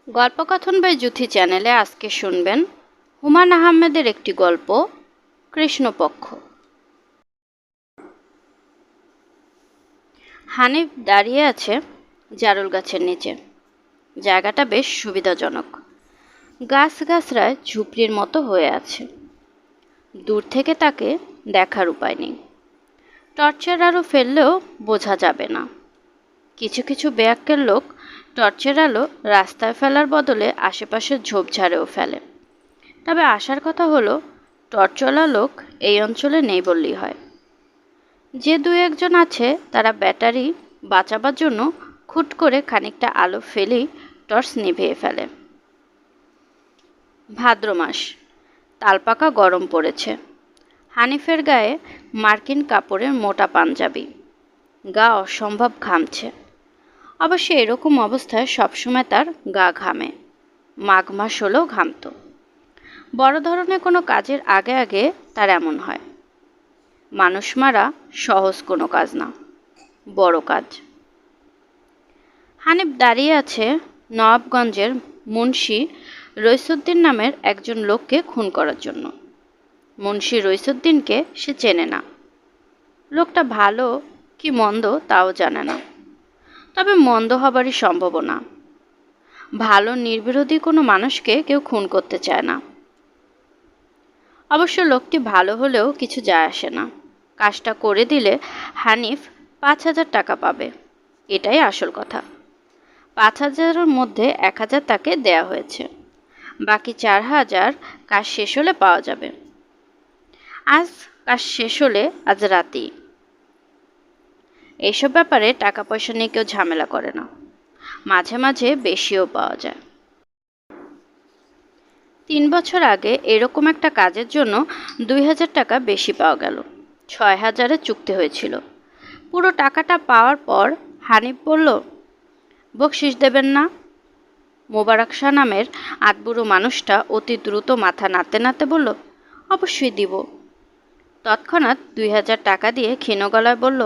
গল্পকথন by Juthi চ্যানেলে আজকে শুনবেন হুমায়ূন আহমেদের একটি গল্প, কৃষ্ণপক্ষ। হানিফ দাঁড়িয়ে আছে জারুল গাছের নিচে। জায়গাটা বেশ সুবিধাজনক। গাছগাছরায় ঝুপড়ির মতো হয়ে আছে। দূর থেকে তাকে দেখার উপায় নেই। টর্চের আলো ফেললেও বোঝা যাবে না। কিছু কিছু বেয়াক্কেল লোক টর্চের আলো রাস্তায় ফেলার বদলে আশেপাশের ঝোপঝাড়েও ফেলে। তবে আসার কথা হলো, টর্চওয়ালা লোক এই অঞ্চলে নেই বললেই হয়। যে দু একজন আছে তারা ব্যাটারি বাঁচাবার জন্য খুট করে খানিকটা আলো ফেলেই টর্চ নিভিয়ে ফেলে। ভাদ্র মাস, তালপাকা গরম পড়েছে। হানিফের গায়ে মার্কিন কাপড়ের মোটা পাঞ্জাবি, গা অসম্ভব ঘামছে। অবশ্য এরকম অবস্থায় সবসময় তার গা ঘামে। মাঘ মাস হলেও ঘামত। বড় ধরনের কোনো কাজের আগে আগে তার এমন হয়। মানুষ মারা সহজ কোনো কাজ না, বড় কাজ। হানিফ দাঁড়িয়ে আছে নবাবগঞ্জের মুন্সি রইসুদ্দিন নামের একজন লোককে খুন করার জন্য। মুন্সি রইসুদ্দিনকে সে চেনে না। লোকটা ভালো কি মন্দ তাও জানে না, তবে মন্দ হবারই সম্ভাবনা। ভালো নির্বিরোধী কোনো মানুষকে কেউ খুন করতে চায় না। অবশ্য লোকটি ভালো হলেও কিছু যায় আসে না। কাজটা করে দিলে হানিফ 5,000 টাকা পাবে, এটাই আসল কথা। 5,000-এর মধ্যে 1,000 তাকে দেয়া হয়েছে, বাকি 4,000 কাজ শেষ হলে পাওয়া যাবে। আজ কাজ শেষ হলে আজ রাতেই। এইসব ব্যাপারে টাকা পয়সা নিয়ে কেউ ঝামেলা করে না। মাঝে মাঝে বেশিও পাওয়া যায়। 3 বছর আগে এরকম একটা কাজের জন্য 2,000 টাকা বেশি পাওয়া গেল। 6,000-এ চুক্তি হয়েছিল। পুরো টাকাটা পাওয়ার পর হানিফ বলল, বকশিস দেবেন না? মোবারক শাহ নামের আধবুড়ো মানুষটা অতি দ্রুত মাথা নাড়তে নাড়তে বলল, অবশ্যই দিব। তৎক্ষণাৎ 2,000 টাকা দিয়ে ক্ষীণ গলায় বলল,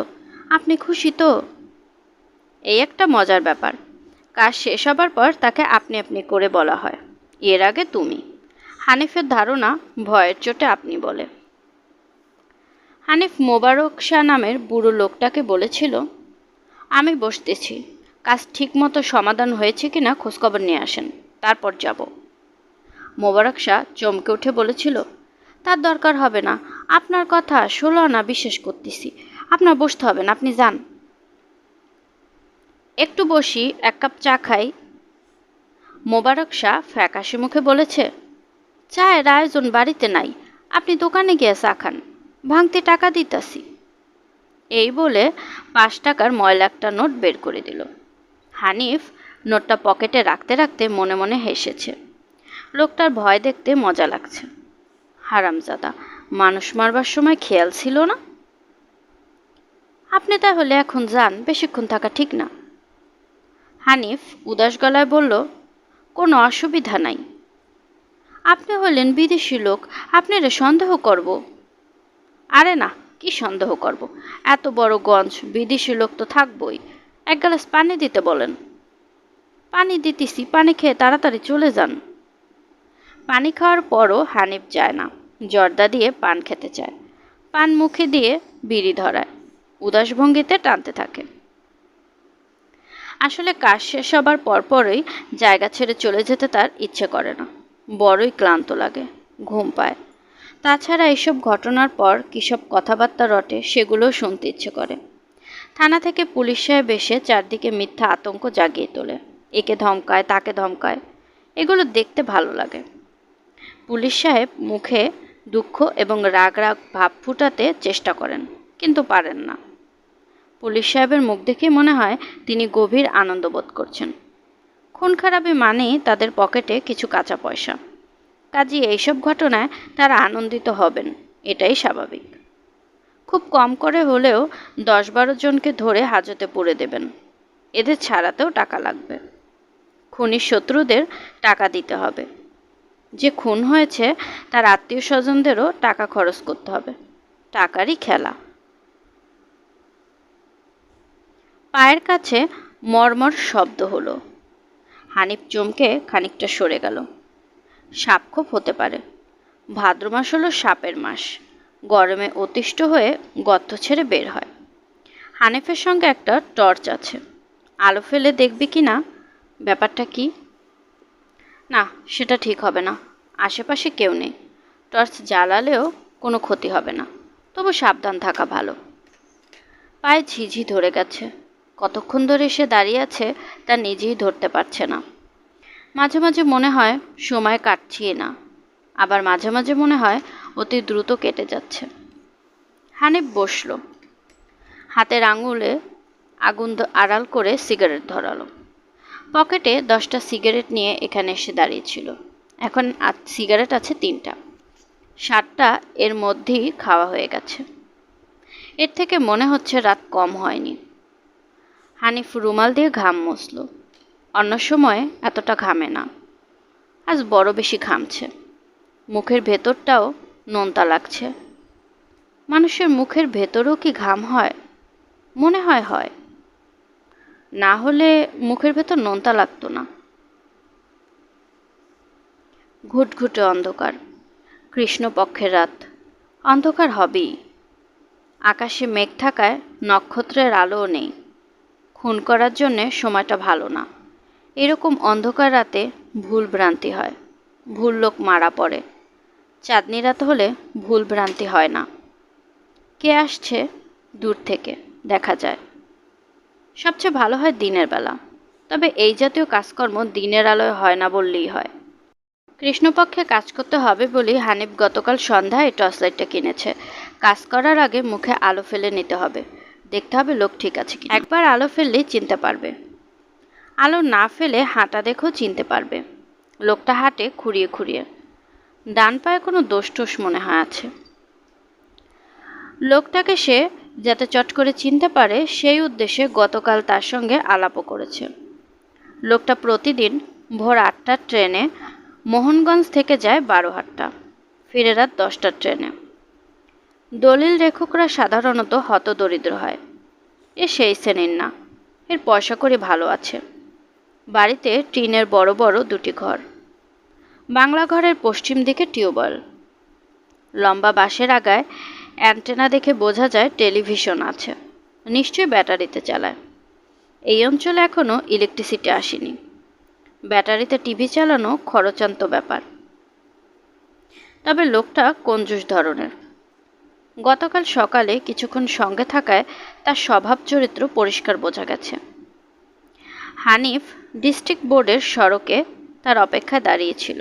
আপনি খুশি তো? এই একটা মজার ব্যাপার। কাজ শেষ হবার পর তাকে আপনি আপনি করে বলা হয়, এর আগে তুমি। হানিফের ধারণা ভয়ের চোটে আপনি বলে। হানিফ মোবারক শাহ নামের বুড়ো লোকটাকে বলেছিল, আমি বসতেছি, কাজ ঠিকমতো সমাধান হয়েছে কিনা খোঁজখবর নিয়ে আসেন, তারপর যাব। মোবারক শাহ চমকে উঠে বলেছিল, তার দরকার হবে না, আপনার কথা 16 আনা বিশ্বাস করতেছি, আপনার বসতে হবে না, আপনি যান। একটু বসি, 1 কাপ চা খাই। মোবারক শাহ ফ্যাকাশে মুখে বলেছে, চায়ের আয়োজন বাড়িতে নাই, আপনি দোকানে গিয়ে চা খান, ভাঙতে টাকা দিতাছি। এই বলে 5 টাকার ময়লা একটা নোট বের করে দিল। হানিফ নোটটা পকেটে রাখতে রাখতে মনে মনে হেসেছে। লোকটার ভয় দেখতে মজা লাগছে। হারামজাদা, মানুষ মারবার সময় খেয়াল ছিল না। আপনি তাহলে এখন যান, বেশিক্ষণ থাকা ঠিক না। হানিফ উদাস গলায় বলল, কোনো অসুবিধা নাই। আপনি হলেন বিদেশি লোক, আপনারে সন্দেহ করব? আরে না, কি সন্দেহ করব? এত বড় গঞ্জ, বিদেশি লোক তো থাকবই। 1 গ্লাস পানি দিতে বলেন। পানি দিতেছি, পানি খেয়ে তাড়াতাড়ি চলে যান। পানি খাওয়ার পরও হানিফ যায় না। জর্দা দিয়ে পান খেতে চায়। পান মুখে দিয়ে বিড়ি ধরায়, উদাস ভঙ্গিতে টানতে থাকে। আসলে কাজ শেষ হবার পরপরই জায়গা ছেড়ে চলে যেতে তার ইচ্ছে করে না। বড়ই ক্লান্ত লাগে, ঘুম পায়। তাছাড়া এইসব ঘটনার পর কী সব কথাবার্তা রটে সেগুলোও শুনতে ইচ্ছে করে। থানা থেকে পুলিশ সাহেব এসে চারদিকে মিথ্যা আতঙ্ক জাগিয়ে তোলে। একে ধমকায়, তাকে ধমকায়। এগুলো দেখতে ভালো লাগে। পুলিশ সাহেব মুখে দুঃখ এবং রাগ রাগ ভাব ফুটাতে চেষ্টা করেন, কিন্তু পারেন না। পুলিশ সাহেবের মুখ দেখে মনে হয় তিনি গভীর আনন্দ বোধ করছেন। খুন খারাপি মানেই তাদের পকেটে কিছু কাঁচা পয়সা। কাজেই এইসব ঘটনায় তারা আনন্দিত হবেন, এটাই স্বাভাবিক। খুব কম করে হলেও 10-12 জনকে ধরে হাজতে পুরে দেবেন। এদের ছাড়াতেও টাকা লাগবে। খুনির শত্রুদের টাকা দিতে হবে। যে খুন হয়েছে তার আত্মীয় স্বজনদেরও টাকা খরচ করতে হবে। টাকারই খেলা। পায়ের কাছে মর্মর শব্দ হলো। হানিফ চমকে খানিকটা সরে গেল। সাপ খুব হতে পারে। ভাদ্র মাস হলো সাপের মাস। গরমে অতিষ্ঠ হয়ে গর্ত ছেড়ে বের হয়। হানিফের সঙ্গে একটা টর্চ আছে। আলো ফেলে দেখবি কি না? ব্যাপারটা কি? না, সেটা ঠিক হবে না। আশেপাশে কেউ নেই। টর্চ জ্বালালেও কোনো ক্ষতি হবে না। তবু সাবধান থাকা ভালো। পায়ে ঝিঝি ধরে গেছে। কতক্ষণ ধরে সে দাঁড়িয়ে আছে তা নিজেই ধরতে পারছে না। মাঝে মাঝে মনে হয় সময় কাটছেই না, আবার মাঝে মাঝে মনে হয় অতি দ্রুত কেটে যাচ্ছে। হানিফ বসল। হাতের আঙুলে আগুন আড়াল করে সিগারেট ধরালো। পকেটে 10টা সিগারেট নিয়ে এখানে এসে দাঁড়িয়েছিল। এখন সিগারেট আছে 3টা। 7টা এর মধ্যেই খাওয়া হয়ে গেছে। এর থেকে মনে হচ্ছে রাত কম হয়নি। হানিফ রুমাল দিয়ে ঘাম মুছল। অন্য সময় এতটা ঘামে না, আজ বড় বেশি ঘামছে। মুখের ভেতরটাও নোনতা লাগছে। মানুষের মুখের ভেতরেও কি ঘাম হয়? মনে হয় হয়। না হলে মুখের ভেতর নোনতা লাগতো না। ঘুটঘুটে অন্ধকার। কৃষ্ণপক্ষের রাত। অন্ধকার হবেই। আকাশে মেঘ থাকায় নক্ষত্রের আলোও নেই। খুন করার জন্যে সময়টা ভালো না। এরকম অন্ধকার রাতে ভুল ভ্রান্তি হয়। ভুল লোক মারা পড়ে। চাঁদনি রাত হলে ভুল ভ্রান্তি হয় না। কে আসছে দূর থেকে দেখা যায়। সবচেয়ে ভালো হয় দিনের বেলা। তবে এই জাতীয় কাজকর্ম দিনের আলোয় হয় না বললেই হয়। কৃষ্ণপক্ষে কাজ করতে হবে বলেই হানিফ গতকাল সন্ধ্যায় টর্চলাইটটা কিনেছে। কাজ করার আগে মুখে আলো ফেলে নিতে হবে। দেখতে হবে লোক ঠিক আছে কি। একবার আলো ফেললেই চিনতে পারবে। আলো না ফেলে হাঁটা দেখেও চিনতে পারবে। লোকটা হাঁটে খুঁড়িয়ে খুঁড়িয়ে। ডান পায়ে কোনো দোষ টোষ মনে হয় আছে। লোকটাকে সে যাতে চট করে চিনতে পারে সেই উদ্দেশ্যে গতকাল তার সঙ্গে আলাপও করেছে। লোকটা প্রতিদিন ভোর 8টার ট্রেনে মোহনগঞ্জ থেকে যায় বারোহাট্টা, ফিরে রাত 10টার ট্রেনে। দলিল লেখকরা সাধারণত হতদরিদ্র হয়। এ সেই শ্রেণীর না। এর পয়সা করে ভালো আছে। বাড়িতে টিনের বড় বড় 2টি ঘর। বাংলা ঘরের পশ্চিম দিকে টিউবওয়েল। লম্বা বাঁশের আগায় অ্যান্টেনা দেখে বোঝা যায় টেলিভিশন আছে। নিশ্চয়ই ব্যাটারিতে চালায়। এই অঞ্চলে এখনও ইলেকট্রিসিটি আসেনি। ব্যাটারিতে টিভি চালানো খরচান্ত ব্যাপার। তবে লোকটা কঞ্জুস ধরনের। গতকাল সকালে কিছুক্ষণ সঙ্গে থাকায় তার স্বভাব চরিত্র পরিষ্কার বোঝা গেছে। হানিফ ডিস্ট্রিক্ট বোর্ডের সড়কে তার অপেক্ষায় দাঁড়িয়েছিল।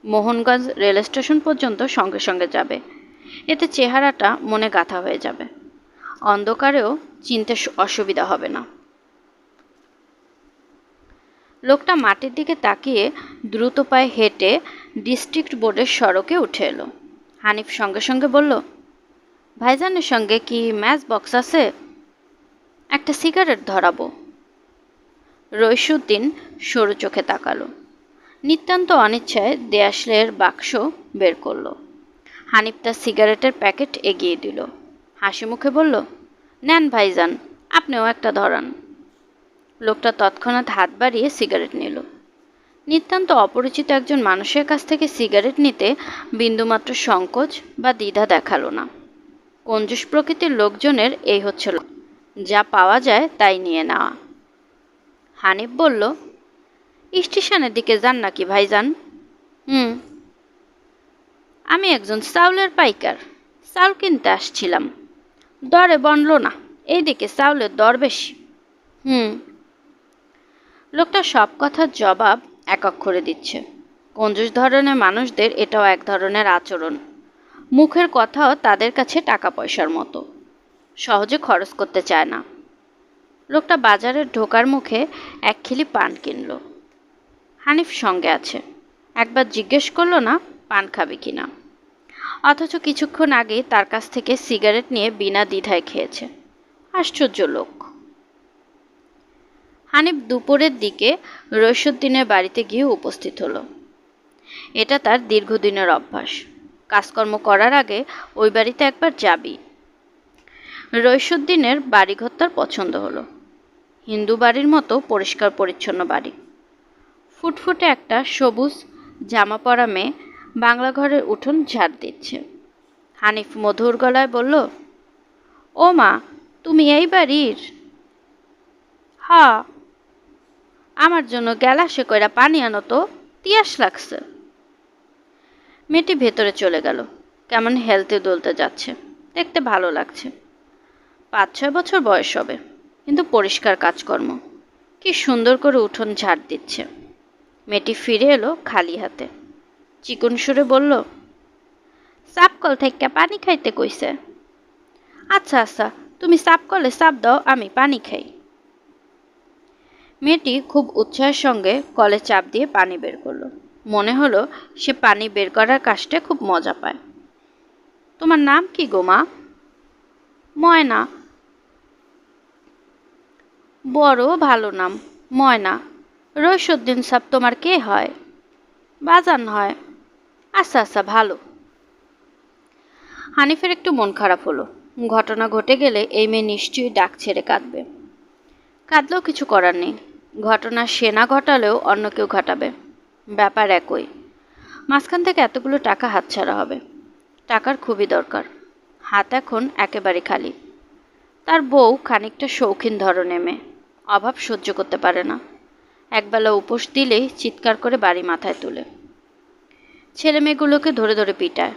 মোহনগঞ্জ রেল স্টেশন পর্যন্ত সঙ্গে সঙ্গে যাবে। এতে চেহারাটা মনে গাঁথা হয়ে যাবে। অন্ধকারেও চিনতে অসুবিধা হবে না। লোকটা মাটির দিকে তাকিয়ে দ্রুত পায়ে হেঁটে ডিস্ট্রিক্ট বোর্ডের সড়কে উঠে এলো। হানিফ সঙ্গে সঙ্গে বলল, ভাইজানের সঙ্গে কি ম্যাচ বক্স আছে? একটা সিগারেট ধরাবো। রইসুদ্দিন সরু চোখে তাকালো। নিতান্ত অনিচ্ছায় দেয়াশলের বাক্স বের করলো। হানিফ তার সিগারেটের প্যাকেট এগিয়ে দিল। হাসি মুখে বলল, নেন ভাইজান, আপনিও একটা ধরান। লোকটা তৎক্ষণাৎ হাত বাড়িয়ে সিগারেট নিল। নিতান্ত অপরিচিত একজন মানুষের কাছ থেকে সিগারেট নিতে বিন্দুমাত্র সংকোচ বা দ্বিধা দেখালো না। কঞ্জুস প্রকৃতির লোকজনের এই হচ্ছে যা পাওয়া যায় তাই নিয়ে নেওয়া। হানিফ বলল, স্টেশনের দিকে যান নাকি ভাইজান? আমি একজন চাউলের পাইকার। চাউল কিনতে আসছিলাম। দরে বনল না, এইদিকে চাউলের দর বেশি। লোকটা সব কথার জবাব এক অক্ষরে দিচ্ছে। কঞ্জুস ধরনের মানুষদের এটাও এক ধরনের আচরণ। মুখের কথাও তাদের কাছে টাকা পয়সার মতো। সহজে খরচ করতে চায় না। লোকটা বাজারের ঢোকার মুখে 1 খিলি পান কিনল। হানিফ সঙ্গে আছে। একবার জিজ্ঞেস করলো না পান খাবে কিনা। অথচ কিছুক্ষণ আগে তার কাছ থেকে সিগারেট নিয়ে বিনা দ্বিধায় খেয়েছে। আশ্চর্য লোক। হানিফ দুপুরের দিকে রইসুদ্দিনের বাড়িতে গিয়ে উপস্থিত হলো। এটা তার দীর্ঘদিনের অভ্যাস। কাজকর্ম করার আগে ওই বাড়িতে একবার যাবি। রইসুদ্দিনের বাড়িঘর তার পছন্দ হলো। হিন্দু বাড়ির মতো পরিষ্কার পরিচ্ছন্ন বাড়ি। ফুটফুটে একটা সবুজ জামা পরা মেয়ে বাংলা ঘরের উঠোন ঝাড় দিচ্ছে। হানিফ মধুর গলায় বলল, ও মা, তুমি এই বাড়ির? হ্যাঁ। আমার জন্য গ্যালাসে কইরা পানি আনো তো, তিয়াস লাগছে। মেয়েটি ভেতরে চলে গেল। কেমন হেলতে দুলতে যাচ্ছে, দেখতে ভালো লাগছে। 5-6 বছর বয়স হবে, কিন্তু পরিষ্কার কাজকর্ম। কি সুন্দর করে উঠোন ঝাড় দিচ্ছে। মেয়েটি ফিরে এলো খালি হাতে। চিকন সুরে বলল, সাপকল থেকে পানি খাইতে কইছে। আচ্ছা আচ্ছা, তুমি সাপকলে সাপ দাও, আমি পানি খাই। মেয়েটি খুব উৎসাহের সঙ্গে কলে চাপ দিয়ে পানি বের করলো। মনে হলো সে পানি বের করার কাজটা খুব মজা পায়। তোমার নাম কি গো মা? ময়না। বড় ভালো নাম, ময়না। রইসুদ্দিন সাপ তোমার কে হয়? বাজান হয়। আচ্ছা আচ্ছা, ভালো। হানিফের একটু মন খারাপ হলো। ঘটনা ঘটে গেলে এই মেয়ে নিশ্চয়ই ডাক ছেড়ে কাঁদবে। কাঁদলেও কিছু করার নেই। ঘটনা সে না ঘটালেও অন্য কেউ ঘটাবে। ব্যাপার একই। মাঝখান থেকে এতগুলো টাকা হাতছাড়া হবে। টাকার খুবই দরকার। হাত এখন একেবারে খালি। তার বউ খানিকটা শৌখিন ধরনের মেয়ে, অভাব সহ্য করতে পারে না। একবেলা উপোস দিলেই চিৎকার করে বাড়ি মাথায় তুলে। ছেলে মেয়েগুলোকে ধরে ধরে পিটায়।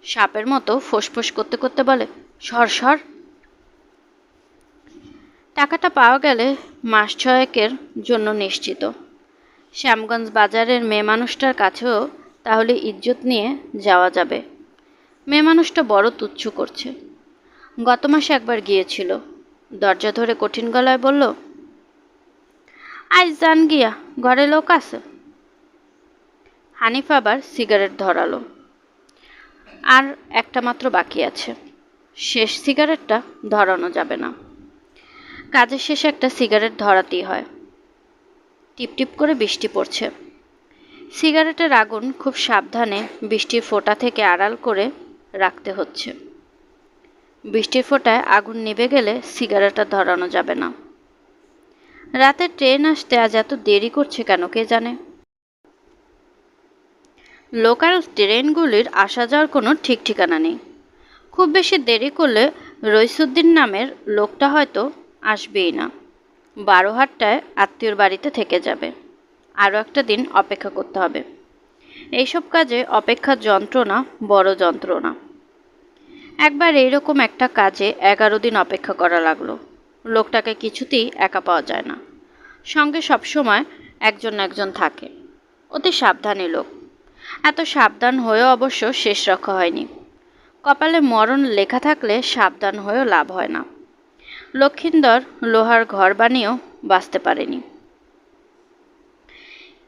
সাপের মতো ফোঁস করতে করতে বলে, সর সর। টাকাটা পাওয়া গেলে মাস 6-এর জন্য নিশ্চিত। শ্যামগঞ্জ বাজারের মেয়ে মানুষটার কাছেও তাহলে ইজ্জত নিয়ে যাওয়া যাবে। মেয়ে মানুষটা বড় তুচ্ছ করছে। গত মাসে একবার গিয়েছিল। দরজা ধরে কঠিন গলায় বলল, আজ যান গিয়া, ঘরে লোক আছে। হানিফ আবার সিগারেট ধরালো। আর একটা মাত্র বাকি আছে। শেষ সিগারেটটা ধরানো যাবে না। কাজের শেষে একটা সিগারেট ধরাতেই হয়। টিপটিপ করে বৃষ্টি পড়ছে। সিগারেটের আগুন খুব সাবধানে বৃষ্টির ফোঁটা থেকে আড়াল করে রাখতে হচ্ছে। বৃষ্টির ফোঁটায় আগুন নিভে গেলে সিগারেটটা ধরানো যাবে না। রাতে ট্রেন আসতে আজ এত দেরি করছে কেন কে জানে। লোকাল ট্রেনগুলির আসা যাওয়ার কোনো ঠিক ঠিকানা নেই। খুব বেশি দেরি করলে রইসুদ্দিন নামের লোকটা হয়তো আসবেই না। 12হাট্টায় আত্মীয়র বাড়িতে থেকে যাবে। আরও একটা দিন অপেক্ষা করতে হবে। এইসব কাজে অপেক্ষার যন্ত্রণা বড় যন্ত্রণা। একবার এইরকম একটা কাজে 11 দিন অপেক্ষা করা লাগলো। লোকটাকে কিছুতেই একা পাওয়া যায় না। সঙ্গে সবসময় একজন একজন থাকে। অতি সাবধানী লোক। এত সাবধান হয়েও অবশ্য শেষ রক্ষা হয়নি। কপালে মরণ লেখা থাকলে সাবধান হয়েও লাভ হয় না। লক্ষিন্দর লোহার ঘর বানিয়েও বাঁচতে পারেনি।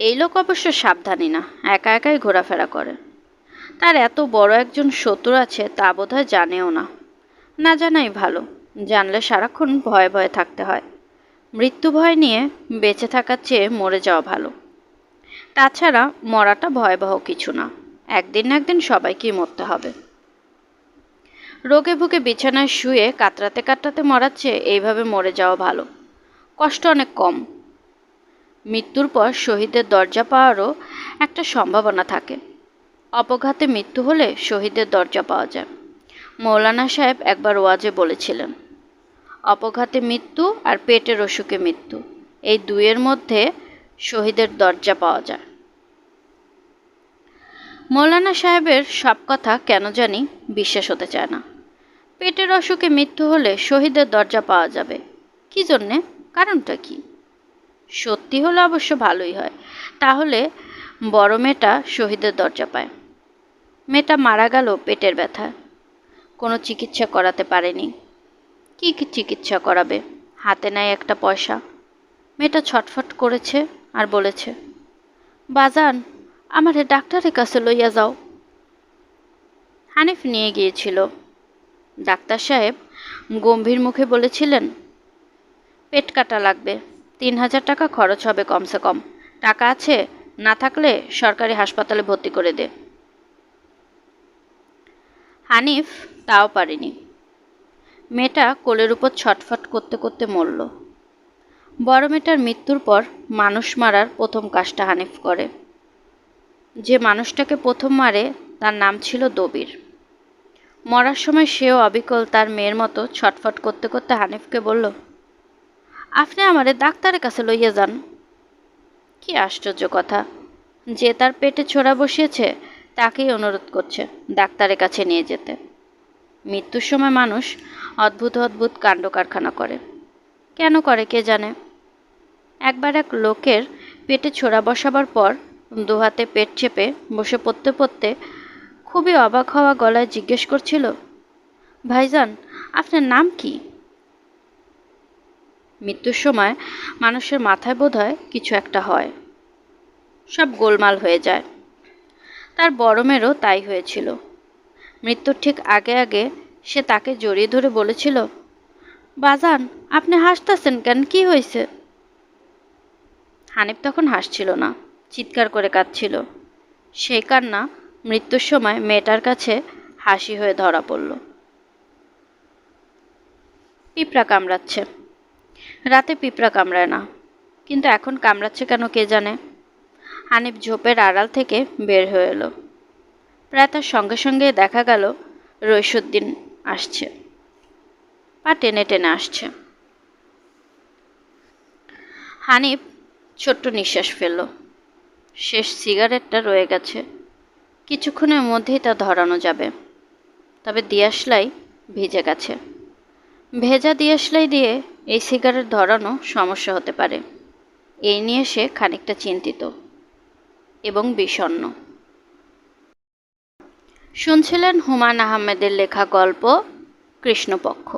এই লোক অবশ্য সাবধানী না, একা একাই ঘোরাফেরা করে। তার এত বড় একজন শত্রু আছে তা বোধহয় জানেও না। না জানাই ভালো। জানলে সারাক্ষণ ভয়ে ভয়ে থাকতে হয়। মৃত্যু ভয় নিয়ে বেঁচে থাকার চেয়ে মরে যাওয়া ভালো। তাছাড়া মরাটা ভয়াবহ কিছু না। একদিন না একদিন সবাইকেই মরতে হবে। রোগে ভুগে বিছানায় শুয়ে কাতরাতে কাতরাতে মরার চেয়ে এইভাবে মরে যাওয়া ভালো। কষ্ট অনেক কম। মৃত্যুর পর শহীদের দরজা পাওয়ারও একটা সম্ভাবনা থাকে। অপঘাতে মৃত্যু হলে শহীদের দরজা পাওয়া যায়। মৌলানা সাহেব একবার ওয়াজে বলেছিলেন, অপঘাতে মৃত্যু আর পেটের অসুখে মৃত্যু, এই দুইয়ের মধ্যে শহীদের দরজা পাওয়া যায়। মৌলানা সাহেবের সব কথা কেন জানি বিশ্বাস হতে চায় না। পেটের অসুখে মৃত্যু হলে শহীদের দরজা পাওয়া যাবে, কি জন্যে? কারণটা কি? সত্যি হলে অবশ্য ভালোই হয়। তাহলে বড় মেয়েটা শহীদের দরজা পায়। মেয়েটা মারা গেল পেটের ব্যথায়। কোনো চিকিৎসা করাতে পারেনি। কি চিকিৎসা করাবে? হাতে নাই একটা পয়সা। মেয়েটা ছটফট করেছে আর বলেছে, বাজান, আমারে ডাক্তারের কাছে লইয়া যাও। হানিফ নিয়ে গিয়েছিল। ডাক্তার সাহেব গম্ভীর মুখে বলেছিলেন, পেট কাটা লাগবে, 3000 টাকা খরচ হবে কমসে কম। টাকা আছে? না থাকলে সরকারি হাসপাতালে ভর্তি করে দে। হানিফ তাও পারেনি। মেয়েটা কোলের উপর ছটফট করতে করতে মরল। বড় মেয়েটার মৃত্যুর পর মানুষ মারার প্রথম কাজটা হানিফ করে। যে মানুষটাকে প্রথম মারে তার নাম ছিল দবির। মরার সময় সেও অবিকল তার মেয়ের মতো ছটফট করতে করতে হানিফকে বলল, আপনি আমারে ডাক্তারের কাছে লইয়া যান। কি আশ্চর্য কথা, যে তার পেটে ছোড়া বসিয়েছে তাকেই অনুরোধ করছে ডাক্তারের কাছে নিয়ে যেতে। মৃত্যুর সময় মানুষ অদ্ভুত অদ্ভুত কাণ্ড কারখানা করে, কেন করে কে জানে। একবার এক লোকের পেটে ছোড়া বসাবার পর দুহাতে পেট চেপে বসে পড়তে পড়তে খুবই অবাক হওয়া গলায় জিজ্ঞেস করছিল, ভাইজান আপনার নাম কি? মৃত্যুর সময় মানুষের মাথায় বোধহয় কিছু একটা হয়, সব গোলমাল হয়ে যায়। তার বড় মেয়েরও তাই হয়েছিল। মৃত্যুর ঠিক আগে আগে সে তাকে জড়িয়ে ধরে বলেছিল, বাজান আপনি হাসতেছেন কেন, কি হয়েছে? হানিফ তখন হাসছিল না, চিৎকার করে কাঁদছিল। সেই কান্না মৃত্যুর সময় মেয়েটার কাছে হাসি হয়ে ধরা পড়ল। পিঁপড়া কামড়াচ্ছে। রাতে পিঁপড়া কামড়ায় না, কিন্তু এখন কামড়াচ্ছে কেন কে জানে। হানিফ ঝোপের আড়াল থেকে বের হয়ে এলো। প্রায় তার সঙ্গে সঙ্গে দেখা গেল রইসুদ্দিন আসছে, পা টেনে টেনে আসছে। হানিফ ছোট্ট নিঃশ্বাস ফেলল। শেষ সিগারেটটা রয়ে গেছে, কিছুক্ষণের মধ্যেই তা ধরানো যাবে। তবে দিয়াশলাই ভিজে গেছে। ভেজা দিয়াশলাই দিয়ে এই সিগারেট ধরানো সমস্যা হতে পারে, এই নিয়ে সে খানিকটা চিন্তিত এবং বিষণ্ণ। শুনছিলেন হুমায়ুন আহমেদের লেখা গল্প কৃষ্ণপক্ষ।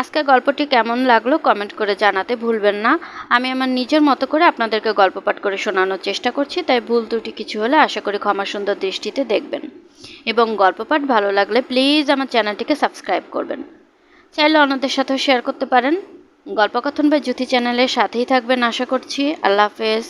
আজকের গল্পটি কেমন লাগলো কমেন্ট করে জানাতে ভুলবেন না। আমি আমার নিজের মতো করে আপনাদেরকে গল্প পাঠ করে শোনানোর চেষ্টা করছি, তাই ভুল ত্রুটি কিছু হলে আশা করি ক্ষমা সুন্দর দৃষ্টিতে দেখবেন। এবং গল্প পাঠ ভালো লাগলে প্লিজ আমার চ্যানেলটিকে সাবস্ক্রাইব করবেন। চাইলে অন্যদের সাথেও শেয়ার করতে পারেন। গল্পকথন বা জ্যোতি চ্যানেলের সাথেই থাকবেন আশা করছি। আল্লাহ হাফেজ।